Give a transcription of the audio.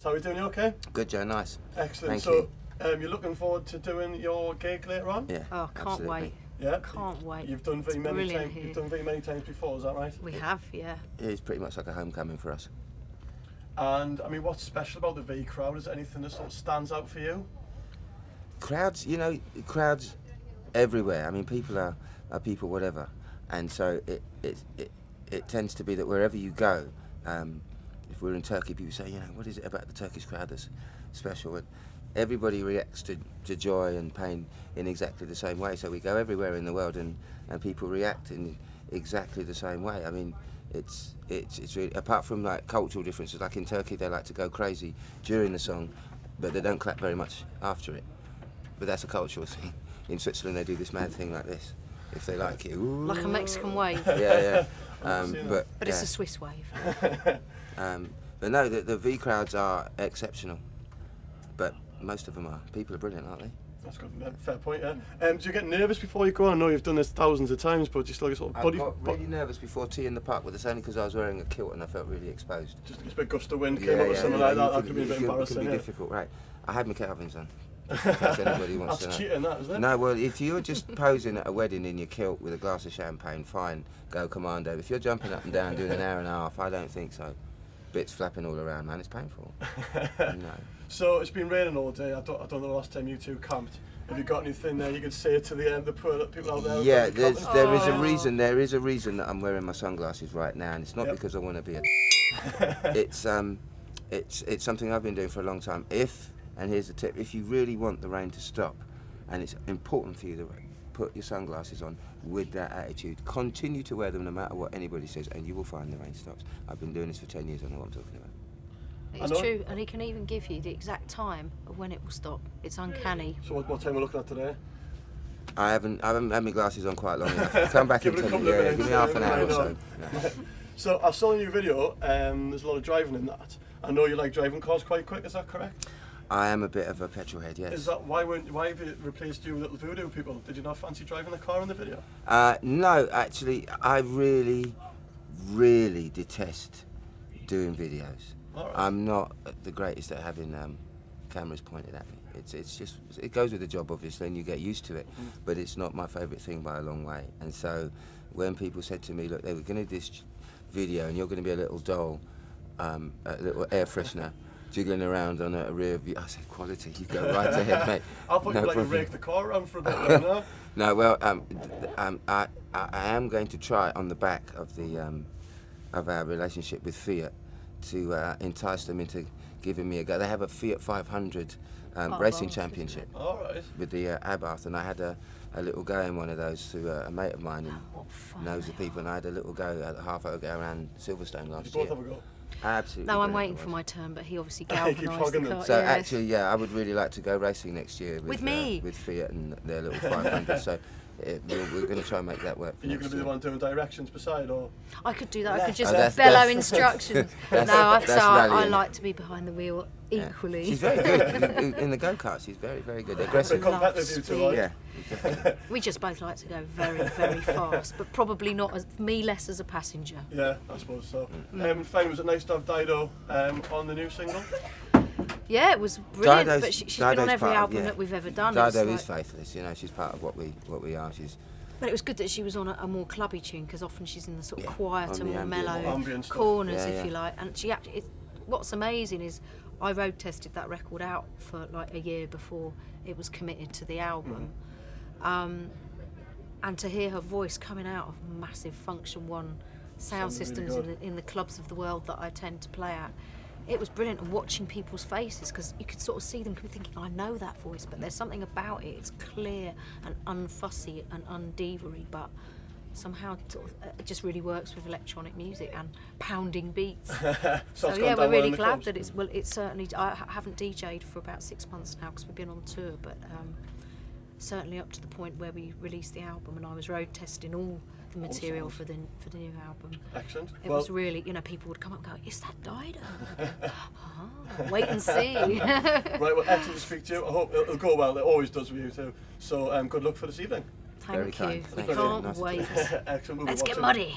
So how are we doing? You okay? Good, Joe. Nice. Excellent. Thank You're looking forward to doing your gig later on? Yeah. Oh, can't absolutely. wait. Yeah. Can't wait. You've done very It's many brilliant times. here. You've done very many times before. Is that right? We have, yeah. It is pretty much like a homecoming for us. And I mean, what's special about the V crowd? Is there anything that sort of stands out for you? Crowds, crowds everywhere. I mean, people are people, whatever, and so it tends to be that wherever you go, if we're in Turkey, people say, what is it about the Turkish crowd that's special? And everybody reacts to joy and pain in exactly the same way. So we go everywhere in the world, and people react in exactly the same way. I mean, it's really, apart from like cultural differences, like in Turkey they like to go crazy during the song, but they don't clap very much after it. But that's a cultural thing. In Switzerland they do this mad thing like this, if they like it. Ooh. Like a Mexican wave. Yeah. But yeah. it's a Swiss wave. But no, the V crowds are exceptional. But most of them are. People are brilliant, aren't they? That's good. Fair point. Yeah. Do you get nervous before you go on? I know you've done this thousands of times, but do you still get sort of I got really nervous before Tea in the Park, but it's only because I was wearing a kilt and I felt really exposed. Just a bit gust of wind came up or something like that. That could be a bit embarrassing. It can be difficult, right? I had my Calvins on. That's anybody wants to know. That's cheating, that, isn't it? No, well, if you're just posing at a wedding in your kilt with a glass of champagne, fine, go commando. If you're jumping up and down doing an hour and a half, I don't think so. Bits flapping all around, man, it's painful. No. So it's been raining all day. I don't know the last time you two camped. Have you got anything there you could say to the poor people out there? Yeah, there is a reason. There is a reason that I'm wearing my sunglasses right now, and it's not because I want to be a. It's something I've been doing for a long time. And here's the tip: if you really want the rain to stop, and it's important for you to put your sunglasses on with that attitude, continue to wear them no matter what anybody says, and you will find the rain stops. I've been doing this for 10 years. I know what I'm talking about. It's true, and he can even give you the exact time of when it will stop. It's uncanny. So what time are we looking at today? I haven't had my glasses on quite long enough. Come back in 10 minutes. Give me half an hour or so. Yeah. So I saw in your video, there's a lot of driving in that. I know you like driving cars quite quick. Is that correct? I am a bit of a petrol head, yes. Is that why have you replaced you with little voodoo people? Did you not fancy driving the car in the video? No, actually, I really, really detest doing videos. Right. I'm not the greatest at having cameras pointed at me. It's just, it goes with the job, obviously, and you get used to it, but it's not my favourite thing by a long way. And so when people said to me, look, they were going to do this video and you're going to be a little doll, a little air freshener, jiggling around on a rear view, I said, quality, you go right ahead, mate. I thought no you'd like to problem. rake the car around for a bit, no? No, well, I am going to try on the back of of our relationship with Fiat to entice them into giving me a go. They have a Fiat 500 racing championship with the Abarth, and I had a little go in one of those through a mate of mine who knows the people, and I had a little go at the half-hour go around Silverstone last year. You both have a go? Absolutely. No, I'm waiting for my turn, but he obviously galvanised the car. So actually, yeah, I would really like to go racing next year with me, with Fiat and their little 500. So we're going to try and make that work. Are you going to be the one doing directions beside, or? I could do that. I could just bellow instructions. I like to be behind the wheel equally. She's very good in the go-kart. She's very, very good. Aggressive. Competitive, you two, yeah. We just both like to go very, very fast, but probably not as me, less as a passenger. Yeah, I suppose so. Fine, was it nice to have Dido on the new single? Yeah, it was brilliant. Dido's, but she's been on every album that we've ever done. Dido is Faithless. She's part of what we are. But it was good that she was on a more clubby tune, because often she's in the sort of quieter, more mellow ambient corners, if you like. And she actually, what's amazing is I road tested that record out for like a year before it was committed to the album. And to hear her voice coming out of massive Function 1 sound systems in the clubs of the world that I tend to play at, it was brilliant. And watching people's faces, because you could sort of see them thinking, I know that voice, but there's something about it. It's clear and unfussy and undivery, but somehow it just really works with electronic music and pounding beats. So yeah, we're really glad that it's certainly. I haven't DJ'd for about 6 months now because we've been on tour, but certainly up to the point where we released the album, and I was road testing all the material for the new album. Excellent. It was really, people would come up and go, "Is that Dido?" Wait and see. Right, well, excellent to speak to you. I hope it'll go well. It always does with you too. So good luck for this evening. Thank you. Very kind. We can't Nice. wait. Excellent. Let's get muddy.